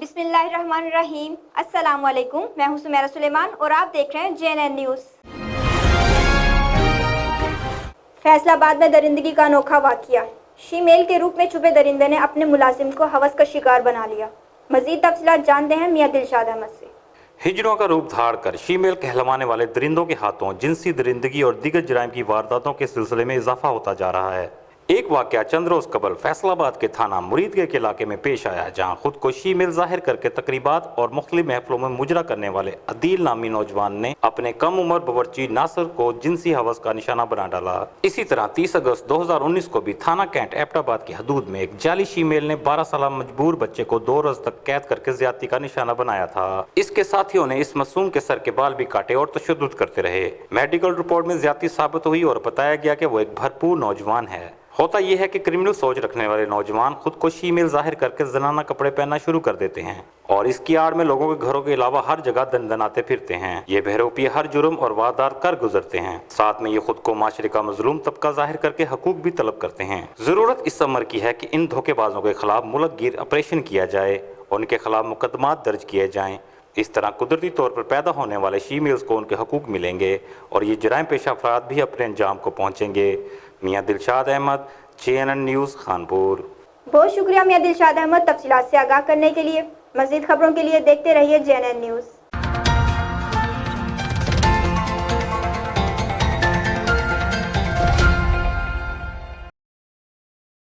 बिस्मिल्लाहिर्रहमानिर्रहीम। अस्सलाम वालेकुम। मैं हूं सुमेरा सुलेमान और आप देख रहे हैं JNN न्यूज़। फैसलाबाद में दरिंदगी का अनोखा वाक़या। शीमेल के रूप में छुपे दरिंदे ने अपने मुलाजिम को हवस का शिकार बना लिया। मज़ीद तफसीलात जानते हैं मियां दिलशाद अहमद से। हिजड़ों का रूप धार कर शीमेल कहलवाने वाले दरिंदों के हाथों जिनसी दरिंदगी और दीगर जराइम की वारदातों के सिलसिले में इजाफा होता जा रहा है। एक वाकया चंद रोज कबल फैसलाबाद के थाना मुरीदगढ़ के इलाके में पेश आया, जहां खुद को शीमेल जाहिर करके तकरीबात और मुख्तलिफ महफिलों में मुजरा करने वाले अदील नामी नौजवान ने अपने कम उम्र बवर्ची नासिर को जिनसी हवस का निशाना बना डाला। इसी तरह 30 अगस्त 2019 को भी थाना कैंट एबटाबाद की हदूद में एक जाली शीमेल ने 12 साल मजबूर बच्चे को 2 रोज तक कैद करके ज्यादती का निशाना बनाया था। इसके साथियों ने इस मासूम के सर के बाल भी काटे और तशद्दुद करते रहे। मेडिकल रिपोर्ट में ज्यादती साबित हुई और बताया गया कि वो एक भरपूर नौजवान है। होता यह है कि क्रिमिनल सोच रखने वाले नौजवान खुद को शीमेल जाहिर करके जनाना कपड़े पहनना शुरू कर देते हैं और इसकी आड़ में लोगों के घरों के अलावा हर जगह दंदनाते फिरते हैं। ये बहरूपी हर जुर्म और वारदात कर गुजरते हैं। साथ में ये खुद को माशरे का मजलूम तबका जाहिर करके हकूक भी तलब करते हैं। जरूरत इस अमर की है कि इन धोखेबाजों के खिलाफ मुल्क गिर ऑपरेशन किया जाए और उनके खिलाफ मुकदमात दर्ज किए जाएं। इस तरह कुदरती तौर पर पैदा होने वाले शीमेल्स को उनके हकूक मिलेंगे और ये जराइम पेशा अफराद भी अपने अंजाम को पहुँचेंगे। मियां दिलशाद अहमद, JNN न्यूज़, खानपुर। बहुत शुक्रिया मियां दिलशाद अहमद तफसीलात से आगाह करने के लिए। मज़ीद खबरों के लिए देखते रहिए JNN न्यूज़।